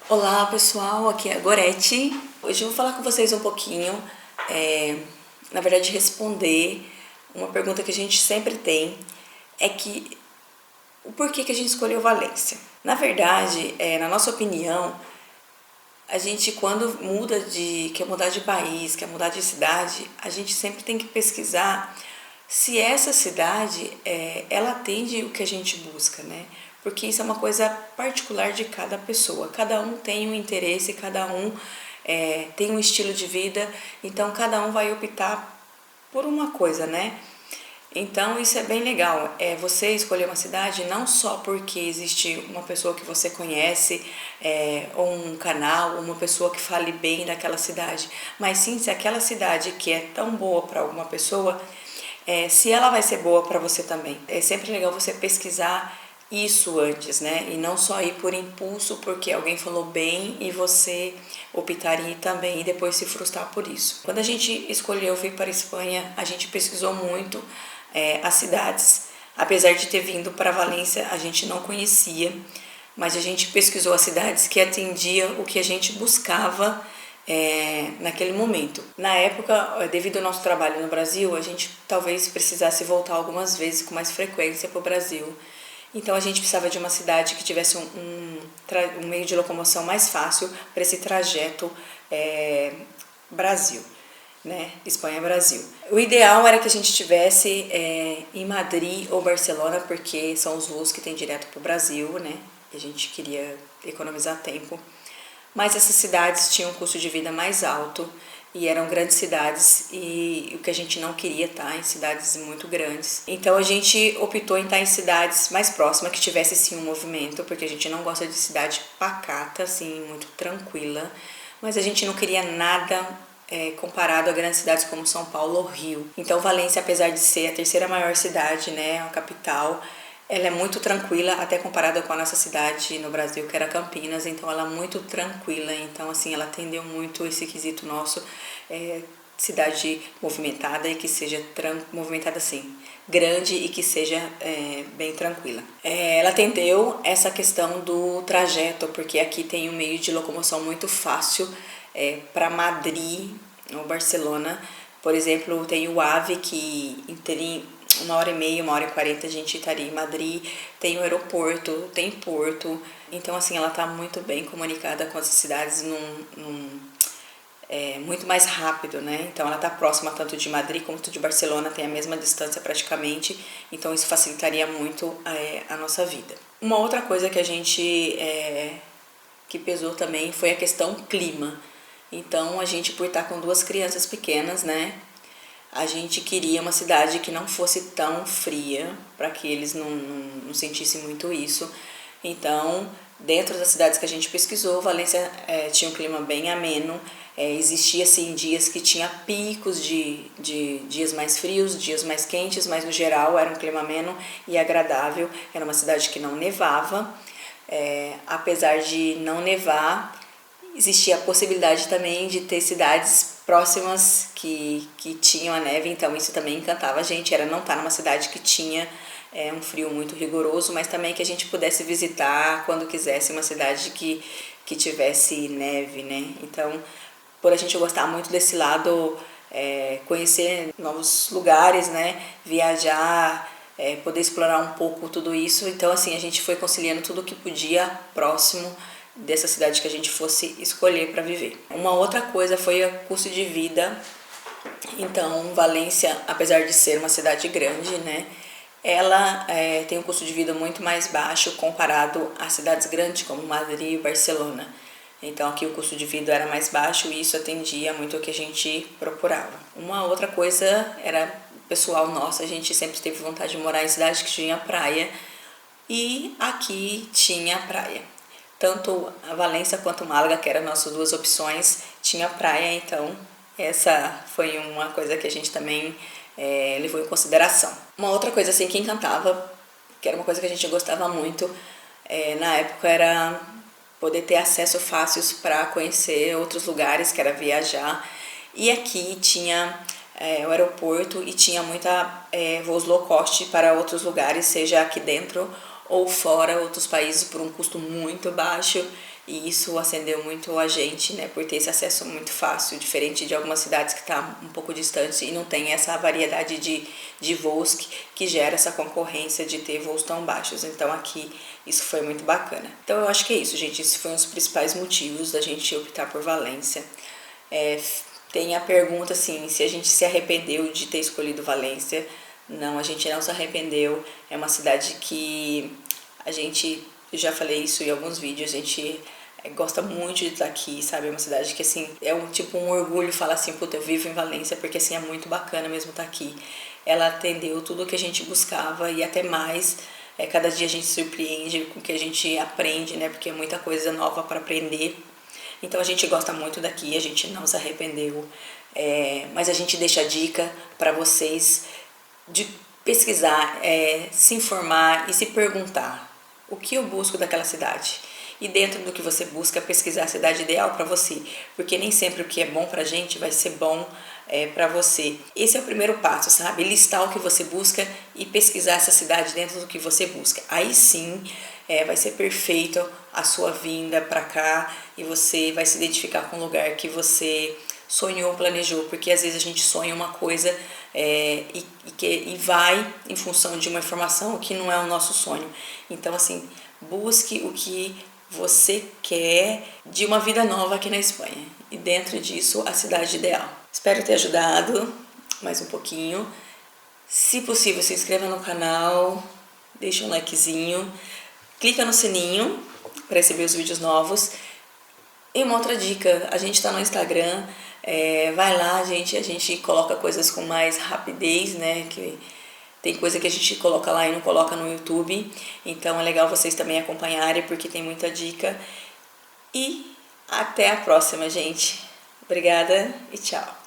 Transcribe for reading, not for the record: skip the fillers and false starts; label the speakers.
Speaker 1: Olá pessoal, aqui é a Gorete. Hoje eu vou falar com vocês um pouquinho, na verdade responder uma pergunta que a gente sempre tem, é que o porquê que a gente escolheu Valência. Na verdade, na nossa opinião, a gente quando quer mudar de país, quer mudar de cidade, a gente sempre tem que pesquisar se essa cidade ela atende o que a gente busca, né? Porque isso é uma coisa particular de cada pessoa. Cada um tem um interesse, cada um tem um estilo de vida, então cada um vai optar por uma coisa, né? Então isso é bem legal, você escolher uma cidade não só porque existe uma pessoa que você conhece, ou um canal, ou uma pessoa que fale bem daquela cidade, mas sim se aquela cidade que é tão boa para alguma pessoa, se ela vai ser boa para você também. É sempre legal você pesquisar isso antes, né? E não só ir por impulso porque alguém falou bem e você optar em ir também e depois se frustrar por isso. Quando a gente escolheu vir para a Espanha, a gente pesquisou muito as cidades. Apesar de ter vindo para Valência, a gente não conhecia, mas a gente pesquisou as cidades que atendiam o que a gente buscava naquele momento. Na época, devido ao nosso trabalho no Brasil, a gente talvez precisasse voltar algumas vezes com mais frequência para o Brasil. Então a gente precisava de uma cidade que tivesse um meio de locomoção mais fácil para esse trajeto Brasil, né? Espanha-Brasil. O ideal era que a gente estivesse em Madrid ou Barcelona, porque são os voos que tem direto para o Brasil, né? E a gente queria economizar tempo. Mas essas cidades tinham um custo de vida mais alto e eram grandes cidades e o que a gente não queria estar em cidades muito grandes. Então a gente optou em estar em cidades mais próximas, que tivesse sim um movimento, porque a gente não gosta de cidade pacata, assim, muito tranquila, mas a gente não queria nada comparado a grandes cidades como São Paulo ou Rio. Então Valência, apesar de ser a terceira maior cidade, né, a capital, ela é muito tranquila, até comparada com a nossa cidade no Brasil, que era Campinas, então ela é muito tranquila, então assim, ela atendeu muito esse quesito nosso, cidade movimentada e que seja movimentada assim, grande e que seja bem tranquila. Ela atendeu essa questão do trajeto, porque aqui tem um meio de locomoção muito fácil para Madrid ou Barcelona. Por exemplo, tem o AVE que em 1h30, 1h40 a gente estaria em Madrid, tem o aeroporto, tem porto, então assim, ela está muito bem comunicada com as cidades muito mais rápido, né? Então ela está próxima tanto de Madrid quanto de Barcelona, tem a mesma distância praticamente, então isso facilitaria muito a nossa vida. Uma outra coisa que a gente que pesou também foi a questão clima. Então a gente, por estar com duas crianças pequenas, né? A gente queria uma cidade que não fosse tão fria, para que eles não sentissem muito isso. Então, dentro das cidades que a gente pesquisou, Valência tinha um clima bem ameno. Existia, assim, dias que tinha picos de dias mais frios, dias mais quentes, mas no geral era um clima ameno e agradável. Era uma cidade que não nevava. Apesar de não nevar, existia a possibilidade também de ter cidades próximas que tinham a neve, então isso também encantava a gente, era não estar numa cidade que tinha um frio muito rigoroso, mas também que a gente pudesse visitar quando quisesse uma cidade que tivesse neve, né? Então, por a gente gostar muito desse lado, conhecer novos lugares, né? Viajar, poder explorar um pouco tudo isso, então assim, a gente foi conciliando tudo o que podia próximo dessa cidade que a gente fosse escolher para viver. Uma outra coisa foi o custo de vida. Então, Valência, apesar de ser uma cidade grande, né, ela tem um custo de vida muito mais baixo comparado a cidades grandes como Madrid e Barcelona. Então, aqui o custo de vida era mais baixo e isso atendia muito ao que a gente procurava. Uma outra coisa era pessoal nosso, a gente sempre teve vontade de morar em cidades que tinha praia e aqui tinha praia. Tanto a Valência quanto Málaga, que eram nossas duas opções, tinha praia, então essa foi uma coisa que a gente também levou em consideração. Uma outra coisa assim que encantava, que era uma coisa que a gente gostava muito na época, era poder ter acesso fácil para conhecer outros lugares, que era viajar. E aqui tinha o aeroporto e tinha muita voos low cost para outros lugares, seja aqui dentro ou fora, outros países, por um custo muito baixo. e isso acendeu muito a gente, né, por ter esse acesso muito fácil, diferente de algumas cidades que está um pouco distante e não tem essa variedade de voos que gera essa concorrência de ter voos tão baixos. Então aqui isso foi muito bacana. Então eu acho que é isso, gente, esses foram os principais motivos da gente optar por Valência. Tem a pergunta assim, se a gente se arrependeu de ter escolhido Valência. Não, a gente não se arrependeu, é uma cidade que a gente, eu já falei isso em alguns vídeos, a gente gosta muito de estar aqui, sabe? É uma cidade que, assim, é um orgulho falar assim, puta, eu vivo em Valência, porque, assim, é muito bacana mesmo estar aqui. Ela atendeu tudo o que a gente buscava e até mais. Cada dia a gente se surpreende com o que a gente aprende, né? Porque é muita coisa nova para aprender. Então a gente gosta muito daqui, a gente não se arrependeu. Mas a gente deixa a dica para vocês de pesquisar, se informar e se perguntar o que eu busco daquela cidade. E dentro do que você busca, pesquisar a cidade ideal para você, porque nem sempre o que é bom pra gente vai ser bom para você. Esse é o primeiro passo, sabe? Listar o que você busca e pesquisar essa cidade dentro do que você busca. Aí sim, vai ser perfeito a sua vinda para cá e você vai se identificar com o lugar que você sonhou, planejou, porque às vezes a gente sonha uma coisa e vai em função de uma informação que não é o nosso sonho. Então, assim, busque o que você quer de uma vida nova aqui na Espanha. E dentro disso, a cidade ideal. Espero ter ajudado mais um pouquinho. Se possível, se inscreva no canal, deixa um likezinho, clica no sininho para receber os vídeos novos. E uma outra dica, a gente está no Instagram, vai lá, a gente coloca coisas com mais rapidez, né? Que tem coisa que a gente coloca lá e não coloca no YouTube. Então é legal vocês também acompanharem, porque tem muita dica. E até a próxima, gente. Obrigada e tchau.